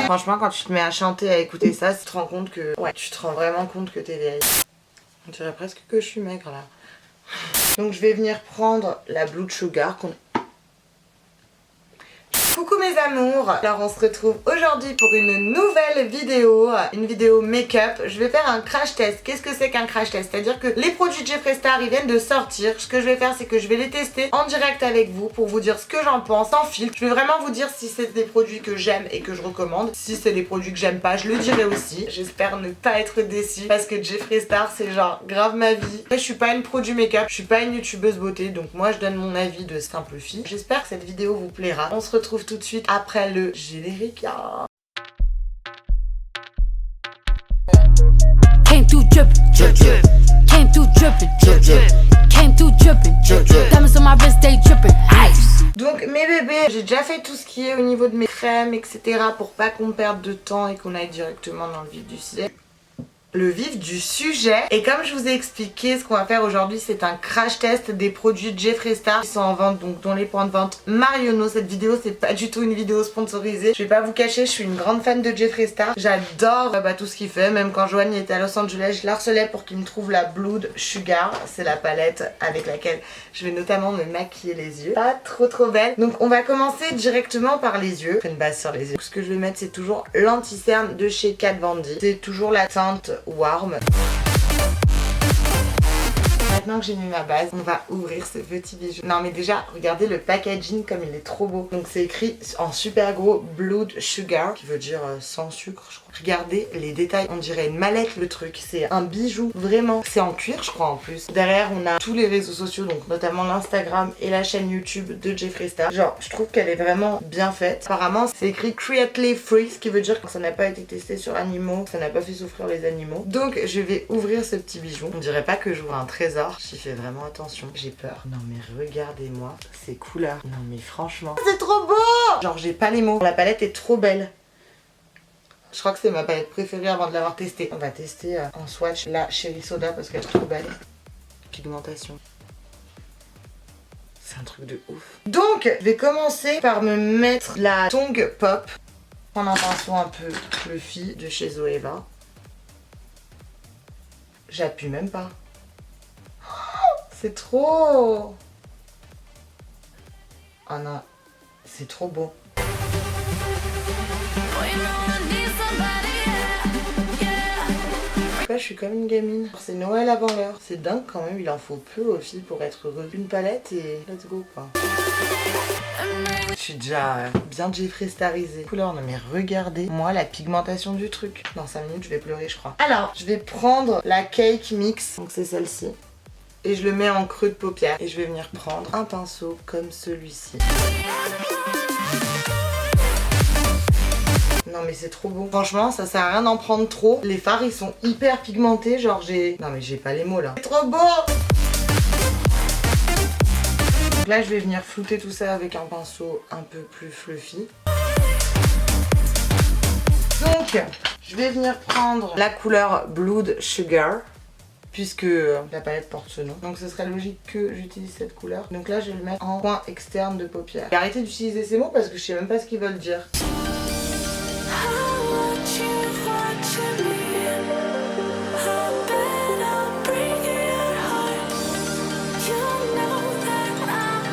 Franchement, quand tu te mets à chanter, à écouter ça, tu te rends compte que... Ouais, tu te rends vraiment compte que t'es vieille. On dirait presque que je suis maigre là. Donc je vais venir prendre la Blood Sugar qu'on... Coucou mes amours. Alors on se retrouve aujourd'hui pour une nouvelle vidéo make-up. Je vais faire un crash test. Qu'est-ce que c'est qu'un crash test? C'est-à-dire que les produits de Jeffree Star ils viennent de sortir. Ce que je vais faire c'est que je vais les tester en direct avec vous pour vous dire ce que j'en pense sans filtre. Je vais vraiment vous dire si c'est des produits que j'aime et que je recommande. Si c'est des produits que j'aime pas, je le dirai aussi. J'espère ne pas être déçue parce que Jeffree Star c'est genre grave ma vie. Après je suis pas une pro du make-up, je suis pas une youtubeuse beauté, donc moi je donne mon avis de simple fille. J'espère que cette vidéo vous plaira. On se retrouve tout de suite après le générique. Came through drippin', drip drip. Came through drippin', drip drip. Came through drippin', drip drip. Diamonds on my wrist, they drippin'. Ice. Donc mes bébés, j'ai déjà fait tout ce qui est au niveau de mes crèmes, etc. pour pas qu'on perde de temps et qu'on aille directement dans le vif du sujet. Et comme je vous ai expliqué, ce qu'on va faire aujourd'hui c'est un crash test des produits de Jeffree Star qui sont en vente donc dans les points de vente Marionneau. Cette vidéo c'est pas du tout une vidéo sponsorisée, je vais pas vous cacher, je suis une grande fan de Jeffree Star, j'adore tout ce qu'il fait. Même quand Joanne était à Los Angeles, je l'harcelais pour qu'il me trouve la Blood Sugar, c'est la palette avec laquelle je vais notamment me maquiller les yeux, pas trop belle. Donc on va commencer directement par les yeux, je fais une base sur les yeux. Ce que je vais mettre c'est toujours l'anti-cerne de chez Kat Von D, c'est toujours la teinte Warm. Maintenant que j'ai mis ma base, on va ouvrir ce petit bijou. Non mais déjà, regardez le packaging comme il est trop beau. Donc c'est écrit en super gros Blood Sugar, qui veut dire sans sucre je crois. Regardez les détails, on dirait une mallette le truc. C'est un bijou, vraiment. C'est en cuir je crois en plus. Derrière on a tous les réseaux sociaux, donc notamment l'Instagram et la chaîne YouTube de Jeffree Star. Genre je trouve qu'elle est vraiment bien faite. Apparemment c'est écrit Creately Free, ce qui veut dire que ça n'a pas été testé sur animaux, ça n'a pas fait souffrir les animaux. Donc je vais ouvrir ce petit bijou. On dirait pas que j'ouvre un trésor, j'y fais vraiment attention. J'ai peur. Non mais regardez-moi ces couleurs. Non mais franchement, c'est trop beau. Genre j'ai pas les mots. La palette est trop belle. Je crois que c'est ma palette préférée avant de l'avoir testée. On va tester en swatch la Cherry Soda parce qu'elle est trop belle. Pigmentation. C'est un truc de ouf. Donc, je vais commencer par me mettre la Tongue Pop. Prendre un pinceau un peu fluffy de chez Zoeva. J'appuie même pas. Oh, c'est trop. Oh non, c'est trop beau. Je suis comme une gamine. C'est Noël avant l'heure. C'est dingue quand même, il en faut peu aux filles pour être heureuses. Une palette et let's go quoi. Je suis déjà bien Jeffree Starisée. Couleur, non mais regardez moi la pigmentation du truc. Dans 5 minutes je vais pleurer je crois. Alors je vais prendre la Cake Mix, donc c'est celle-ci. Et je le mets en creux de paupière. Et je vais venir prendre un pinceau comme celui-ci. Non mais c'est trop beau. Franchement ça sert à rien d'en prendre trop. Les fards ils sont hyper pigmentés. Genre j'ai... Non mais j'ai pas les mots là. C'est trop beau. Donc là je vais venir flouter tout ça avec un pinceau un peu plus fluffy. Donc je vais venir prendre la couleur Blood Sugar, puisque la palette porte ce nom. Donc ce serait logique que j'utilise cette couleur. Donc là je vais le mettre en coin externe de paupière. J'ai arrêté d'utiliser ces mots parce que je sais même pas ce qu'ils veulent dire.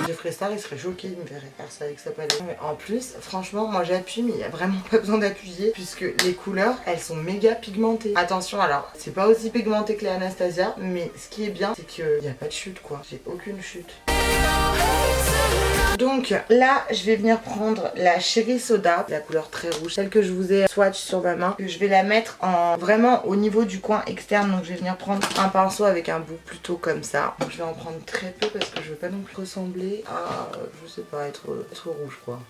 Jeffree Star il serait choqué, il me verrait faire ça avec sa palette. Mais en plus, franchement, moi j'appuie, mais il n'y a vraiment pas besoin d'appuyer puisque les couleurs elles sont méga pigmentées. Attention, alors c'est pas aussi pigmenté que les Anastasia, mais ce qui est bien, c'est qu'il n'y a pas de chute quoi. J'ai aucune chute. Donc là, je vais venir prendre la Cherry Soda, la couleur très rouge, celle que je vous ai swatch sur ma main, que je vais la mettre en vraiment au niveau du coin externe. Donc je vais venir prendre un pinceau avec un bout plutôt comme ça. Donc je vais en prendre très peu parce que je veux pas non plus ressembler à, je sais pas, être rouge quoi.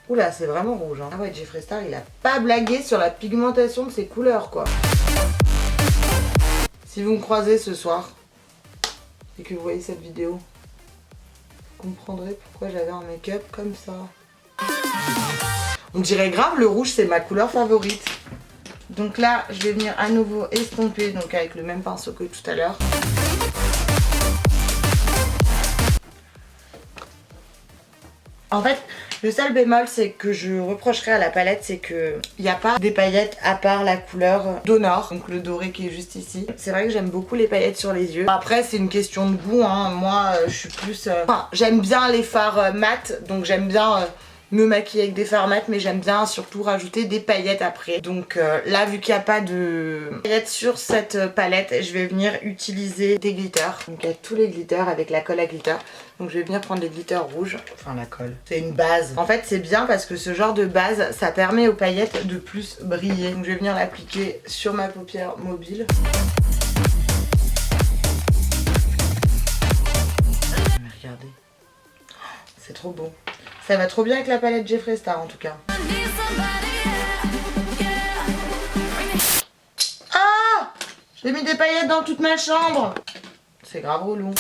Oula, c'est vraiment rouge. Hein. Ah ouais, Jeffree Star, il a pas blagué sur la pigmentation de ses couleurs, quoi. Si vous me croisez ce soir et que vous voyez cette vidéo, vous comprendrez pourquoi j'avais un make-up comme ça. On dirait grave, le rouge, c'est ma couleur favorite. Donc là, je vais venir à nouveau estomper, donc avec le même pinceau que tout à l'heure. En fait, le seul bémol c'est que je reprocherais à la palette, c'est que il n'y a pas des paillettes à part la couleur d'Honor, donc le doré qui est juste ici. C'est vrai que j'aime beaucoup les paillettes sur les yeux. Après c'est une question de goût, hein. Moi je suis plus... Enfin, j'aime bien les fards mat, donc j'aime bien... me maquiller avec des fards mat, mais j'aime bien surtout rajouter des paillettes après. Donc là, vu qu'il n'y a pas de paillettes sur cette palette, je vais venir utiliser des glitters. Donc il y a tous les glitters avec la colle à glitter. Donc je vais venir prendre les glitters rouges. Enfin la colle, c'est une base. En fait c'est bien parce que ce genre de base, ça permet aux paillettes de plus briller. Donc je vais venir l'appliquer sur ma paupière mobile. Mais regardez, c'est trop beau. Ça va trop bien avec la palette Jeffree Star en tout cas. Ah! J'ai mis des paillettes dans toute ma chambre. C'est grave relou.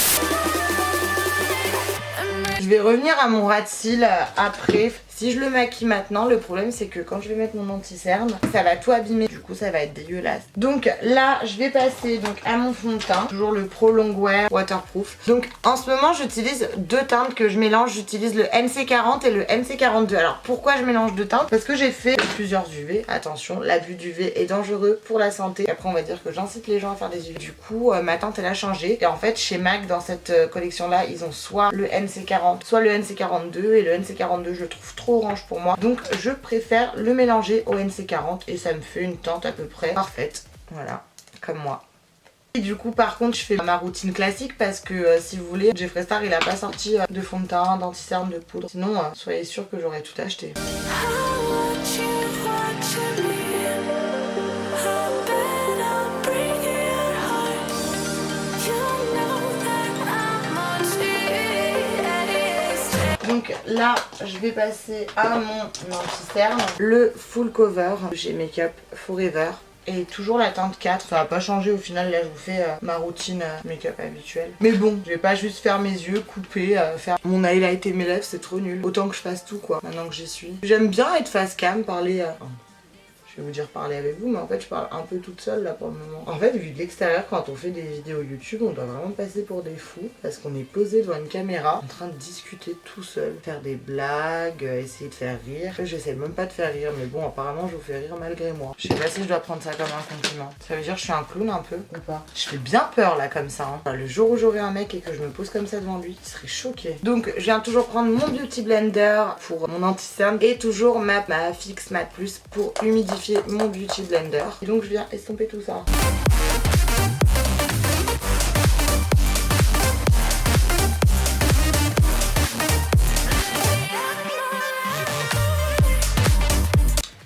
Je vais revenir à mon ras de cils après. Si je le maquille maintenant, le problème c'est que quand je vais mettre mon anti-cerne, ça va tout abîmer. Du coup ça va être dégueulasse. Donc là je vais passer donc à mon fond de teint. Toujours le Pro Longwear Waterproof. Donc en ce moment j'utilise deux teintes que je mélange. J'utilise le NC40 et le NC42. Alors pourquoi je mélange deux teintes? Parce que j'ai fait plusieurs UV. Attention, l'abus d'UV est dangereux pour la santé. Après on va dire que j'incite les gens à faire des UV. Du coup ma teinte elle a changé. Et en fait chez MAC dans cette collection là ils ont soit le NC40 soit le NC42. Et le NC42 je le trouve trop orange pour moi, donc je préfère le mélanger au NC40 et ça me fait une teinte à peu près parfaite, voilà, comme moi. Et du coup par contre je fais ma routine classique parce que si vous voulez, Jeffree Star il a pas sorti de fond de teint, d'anti-cerne, de poudre, sinon soyez sûr que j'aurais tout acheté. Donc là, je vais passer à mon anti-cerne, le full cover chez Makeup Forever. Et toujours la teinte 4, ça va pas changer au final, là je vous fais ma routine make-up habituelle. Mais bon, je vais pas juste faire mes yeux, couper, faire mon highlight et mes lèvres, c'est trop nul. Autant que je fasse tout quoi, maintenant que j'y suis. J'aime bien être face cam, parler... Je vais vous dire parler avec vous, mais en fait je parle un peu toute seule là pour le moment. En fait vu de l'extérieur quand on fait des vidéos YouTube, on doit vraiment passer pour des fous parce qu'on est posé devant une caméra en train de discuter tout seul, faire des blagues, essayer de faire rire. J'essaie même pas de faire rire, mais bon apparemment je vous fais rire malgré moi. Je sais pas si je dois prendre ça comme un compliment. Ça veut dire que je suis un clown un peu ou pas? Je fais bien peur là comme ça. Hein. Le jour où j'aurai un mec et que je me pose comme ça devant lui, il serait choqué. Donc je viens toujours prendre mon Beauty Blender pour mon anti-cerne et toujours ma Fix Matte Plus pour humidifier mon Beauty Blender. Et donc je viens estomper tout ça.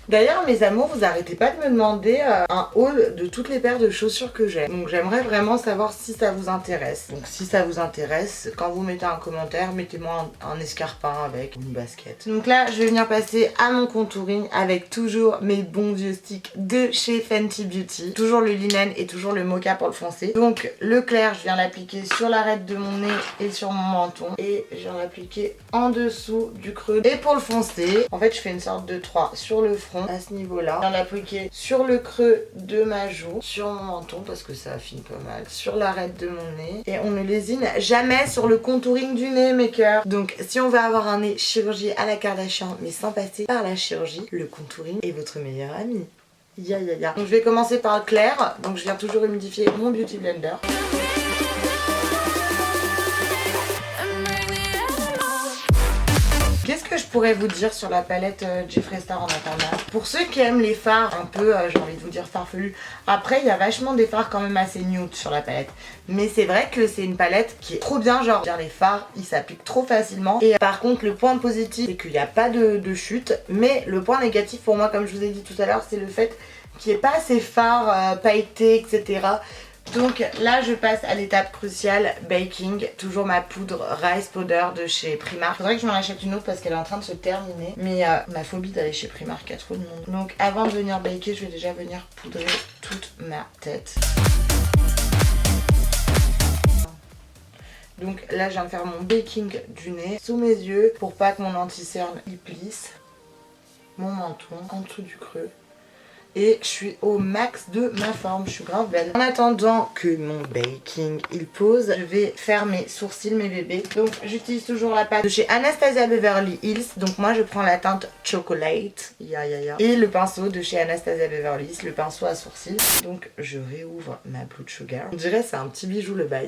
D'ailleurs mes amours, vous arrêtez pas de me demander un haul de toutes les paires de chaussures que j'ai. Donc j'aimerais vraiment savoir si ça vous intéresse. Donc si ça vous intéresse, quand vous mettez un commentaire, mettez-moi un escarpin avec une basket. Donc là je vais venir passer à mon contouring avec toujours mes bons vieux sticks de chez Fenty Beauty. Toujours le linen et toujours le mocha pour le foncer. Donc le clair je viens l'appliquer sur l'arête de mon nez et sur mon menton. Et je viens l'appliquer en dessous du creux. Et pour le foncer, en fait je fais une sorte de 3 sur le front. À ce niveau là, je viens l'appliquer sur le creux de ma joue, sur mon menton parce que ça affine pas mal, sur l'arête de mon nez et on ne lésine jamais sur le contouring du nez mes cœurs. Donc si on veut avoir un nez chirurgie à la Kardashian mais sans passer par la chirurgie, le contouring est votre meilleur ami. Ya ya ya. Donc je vais commencer par le clair, donc je viens toujours humidifier mon Beauty Blender. Qu'est-ce que je pourrais vous dire sur la palette Jeffree Star en attendant? Pour ceux qui aiment les fards un peu, j'ai envie de vous dire farfelus, après il y a vachement des fards quand même assez nude sur la palette. Mais c'est vrai que c'est une palette qui est trop bien, genre les fards ils s'appliquent trop facilement. Et par contre le point positif c'est qu'il n'y a pas de chute. Mais le point négatif pour moi, comme je vous ai dit tout à l'heure, c'est le fait qu'il n'y ait pas ces fards pailletés etc. Donc là je passe à l'étape cruciale, baking. Toujours ma poudre Rice Powder de chez Primark. Faudrait que je m'en achète une autre parce qu'elle est en train de se terminer. Mais ma phobie d'aller chez Primark, il y a trop de monde. Donc avant de venir baker, je vais déjà venir poudrer toute ma tête. Donc là je viens de faire mon baking du nez sous mes yeux pour pas que mon anti-cerne y plisse. Mon menton en dessous du creux. Et je suis au max de ma forme, je suis grave belle. En attendant que mon baking il pose, je vais faire mes sourcils, mes bébés. Donc j'utilise toujours la pâte de chez Anastasia Beverly Hills. Donc moi je prends la teinte Chocolate, et le pinceau de chez Anastasia Beverly Hills, le pinceau à sourcils. Donc je réouvre ma Blood Sugar. On dirait c'est un petit bijou le bail.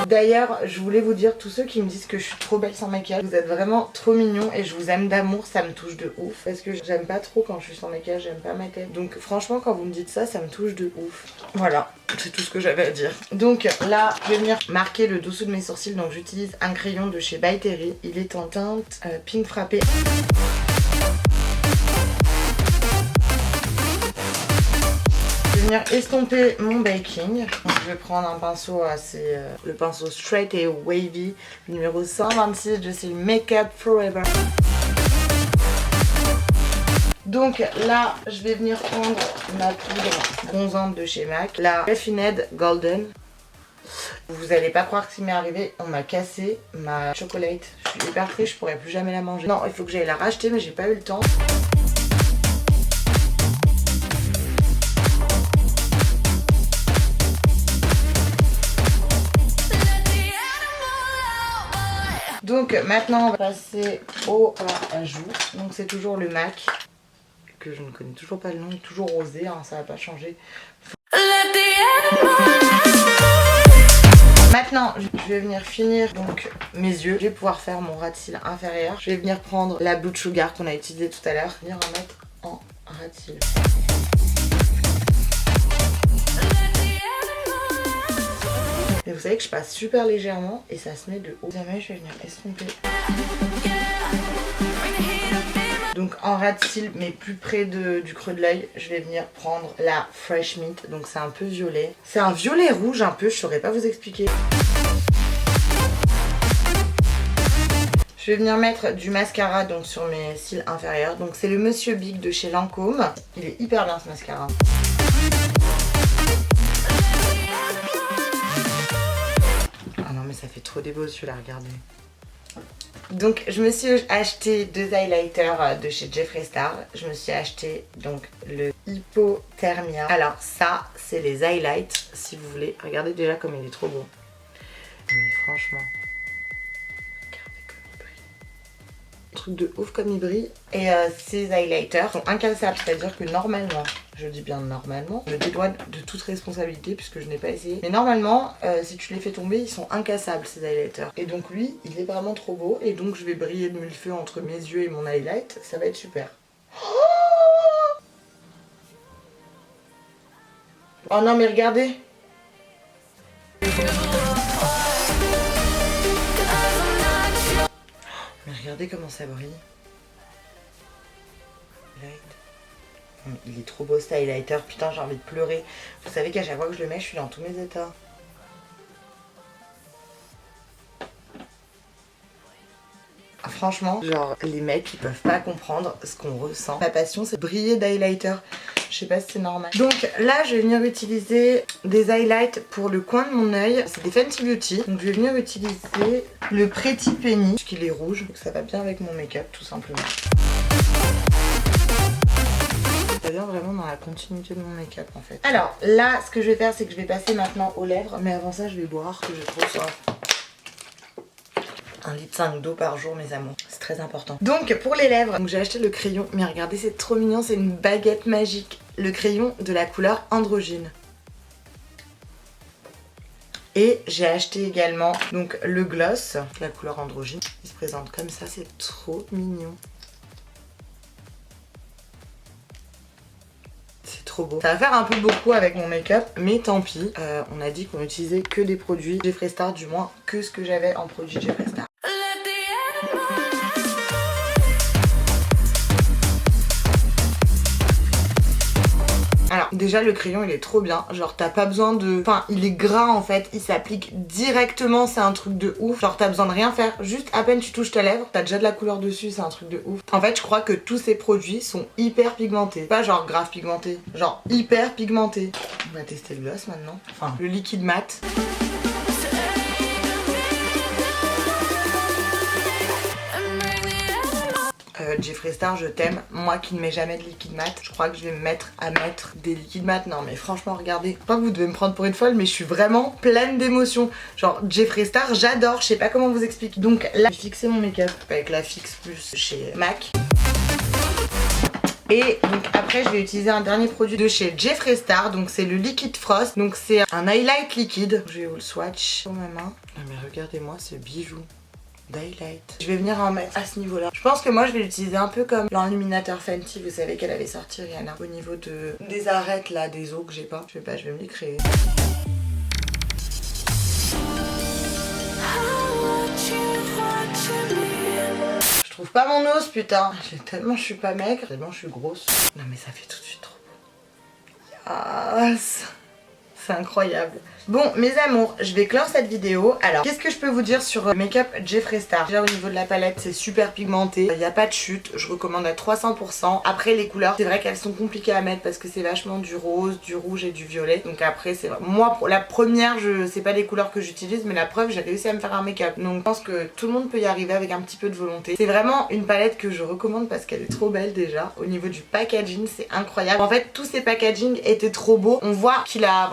D'ailleurs, je voulais vous dire, tous ceux qui me disent que je suis trop belle sans maquillage, vous êtes vraiment trop mignons et je vous aime d'amour, ça me touche de ouf. Parce que j'aime pas trop quand je suis sans maquillage, j'aime pas ma tête. Donc franchement, quand vous me dites ça, ça me touche de ouf. Voilà, c'est tout ce que j'avais à dire. Donc là, je vais venir marquer le dessous de mes sourcils. Donc j'utilise un crayon de chez By Terry. Il est en teinte pink frappé. Je vais venir estomper mon baking. Donc, je vais prendre un pinceau assez... le pinceau straight et wavy, numéro 126 de chez Makeup Forever. Donc là, je vais venir prendre ma poudre bronzante de chez MAC, la Refined Golden. Vous allez pas croire que ce qui m'est arrivé, on m'a cassé ma chocolate. Je suis hyper triste, je pourrais plus jamais la manger. Non, il faut que j'aille la racheter, mais j'ai pas eu le temps. Donc maintenant on va passer au ajout. Donc c'est toujours le MAC, que je ne connais toujours pas le nom, toujours rosé, hein, ça va pas changer. Maintenant je vais venir finir donc mes yeux. Je vais pouvoir faire mon ras de cils inférieur. Je vais venir prendre la Blood Sugar qu'on a utilisée tout à l'heure, venir en mettre en ras de cils. Et vous savez que je passe super légèrement et ça se met de haut. Jamais je vais venir estomper. Donc en ras de cils, mais plus près du creux de l'œil, je vais venir prendre la Fresh Mint. Donc c'est un peu violet. C'est un violet rouge un peu, je saurais pas vous expliquer. Je vais venir mettre du mascara donc sur mes cils inférieurs. Donc c'est le Monsieur Big de chez Lancôme. Il est hyper bien ce mascara. Ah non mais ça fait trop des beaux celui-là, regardez. Donc je me suis acheté 2 highlighters de chez Jeffree Star. Je me suis acheté donc le Hypothermia. Alors ça c'est les highlights si vous voulez. Regardez déjà comme il est trop beau. Mais franchement, regardez comme il brille. Truc de ouf comme il brille. Et ces highlighters sont incassables, c'est-à-dire que normalement, je dis bien normalement, je me dédouane de toute responsabilité puisque je n'ai pas essayé. Mais normalement, si tu les fais tomber, ils sont incassables ces highlighters. Et donc lui, il est vraiment trop beau. Et donc je vais briller de mille feux entre mes yeux et mon highlight. Ça va être super. Oh non mais regardez. Mais regardez comment ça brille. Il est trop beau ce highlighter, putain j'ai envie de pleurer. Vous savez qu'à chaque fois que je le mets, je suis dans tous mes états. Franchement, genre les mecs ils peuvent pas comprendre ce qu'on ressent. Ma passion c'est briller d'highlighter. Je sais pas si c'est normal. Donc là je vais venir utiliser des highlights pour le coin de mon œil. C'est des Fenty Beauty. Donc je vais venir utiliser le Pretty Penny, puisqu'il est rouge. Donc ça va bien avec mon make-up tout simplement. Ça vient vraiment dans la continuité de mon make-up en fait. Alors là ce que je vais faire c'est que je vais passer maintenant aux lèvres. Mais avant ça je vais boire, que j'ai trop soif. 1,5 litre d'eau par jour mes amours, c'est très important. Donc pour les lèvres, j'ai acheté le crayon, mais regardez c'est trop mignon, c'est une baguette magique. Le crayon de la couleur androgyne. Et j'ai acheté également donc le gloss, la couleur androgyne. Il se présente comme ça, c'est trop mignon. C'est trop beau. Ça va faire un peu beaucoup avec mon make-up, mais tant pis. On a dit qu'on utilisait que des produits Jeffree Star, du moins que ce que j'avais en produit Jeffree Star. Déjà le crayon il est trop bien, genre t'as pas besoin de... Enfin il est gras en fait, il s'applique directement, c'est un truc de ouf. Genre t'as besoin de rien faire, juste à peine tu touches ta lèvre, t'as déjà de la couleur dessus, c'est un truc de ouf. En fait je crois que tous ces produits sont hyper pigmentés. Pas genre grave pigmentés, genre hyper pigmentés. On va tester le gloss maintenant. Enfin le liquide mat. Jeffree Star, je t'aime. Moi qui ne mets jamais de liquide mat, je crois que je vais me mettre à mettre des liquides mat. Non mais franchement regardez, je crois que vous devez me prendre pour une folle, mais je suis vraiment pleine d'émotions. Genre Jeffree Star, j'adore, je sais pas comment vous expliquer. Donc là, j'ai fixé mon make-up avec la Fix Plus chez MAC. Et donc après je vais utiliser un dernier produit de chez Jeffree Star, donc c'est le Liquid Frost. Donc c'est un highlight liquide. Je vais vous le swatch sur ma main. Ah, mais regardez-moi ce bijou d'highlight. Je vais venir en mettre à ce niveau là. Je pense que moi je vais l'utiliser un peu comme l'enluminateur Fenty. Vous savez qu'elle avait sorti Rihanna. Au niveau des arêtes là, des os que j'ai pas. Je vais me les créer. Je trouve pas mon os putain. Tellement je suis pas maigre, tellement je suis grosse. Non mais ça fait tout de suite trop beau. Yes. C'est incroyable. Bon mes amours, je vais clore cette vidéo. Alors qu'est-ce que je peux vous dire sur le make-up Jeffree Star? Déjà au niveau de la palette c'est super pigmenté, il n'y a pas de chute, je recommande à 300%. Après les couleurs c'est vrai qu'elles sont compliquées à mettre parce que c'est vachement du rose, du rouge et du violet. Donc après c'est moi pour la première c'est pas les couleurs que j'utilise, mais la preuve j'ai réussi à me faire un make-up. Donc je pense que tout le monde peut y arriver avec un petit peu de volonté. C'est vraiment une palette que je recommande parce qu'elle est trop belle déjà. Au niveau du packaging c'est incroyable. En fait tous ces packaging étaient trop beaux. On voit qu'il a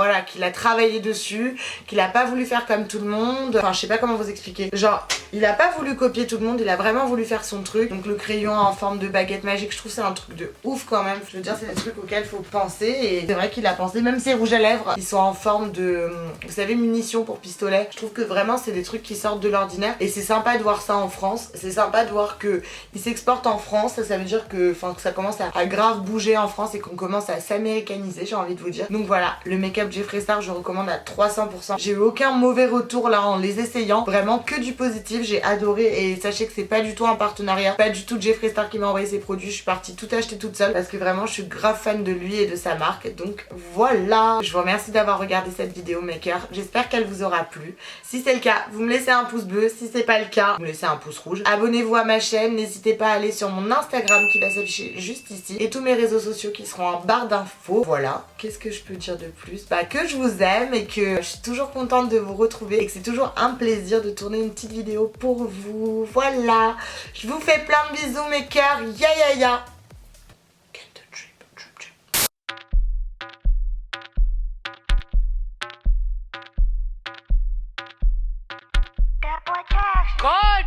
travaillé dessus, qu'il a pas voulu faire comme tout le monde. Enfin je sais pas comment vous expliquer. Genre il a pas voulu copier tout le monde, il a vraiment voulu faire son truc. Donc le crayon en forme de baguette magique, je trouve c'est un truc de ouf quand même. Je veux dire c'est des trucs auxquels faut penser. Et c'est vrai qu'il a pensé. Même ses rouges à lèvres, ils sont en forme de, vous savez, munitions pour pistolet. Je trouve que vraiment c'est des trucs qui sortent de l'ordinaire. Et c'est sympa de voir ça en France. C'est sympa de voir que il s'exporte en France. Ça veut dire que ça commence à grave bouger en France et qu'on commence à s'américaniser, j'ai envie de vous dire. Donc voilà, le make-up Jeffree Star je recommande à 300%. J'ai eu aucun mauvais retour là en les essayant, vraiment que du positif, j'ai adoré. Et sachez que c'est pas du tout un partenariat, pas du tout Jeffree Star qui m'a envoyé ses produits, je suis partie tout acheter toute seule parce que vraiment je suis grave fan de lui et de sa marque. Donc voilà, je vous remercie d'avoir regardé cette vidéo maker, j'espère qu'elle vous aura plu. Si c'est le cas, vous me laissez un pouce bleu, si c'est pas le cas, vous me laissez un pouce rouge. Abonnez-vous à ma chaîne, n'hésitez pas à aller sur mon Instagram qui va s'afficher juste ici et tous mes réseaux sociaux qui seront en barre d'infos. Voilà, qu'est-ce que je peux dire de plus? Bah que je vous aime et que je suis toujours contente de vous retrouver et que c'est toujours un plaisir de tourner une petite vidéo pour vous. Voilà, je vous fais plein de bisous mes cœurs, ya ya ya. God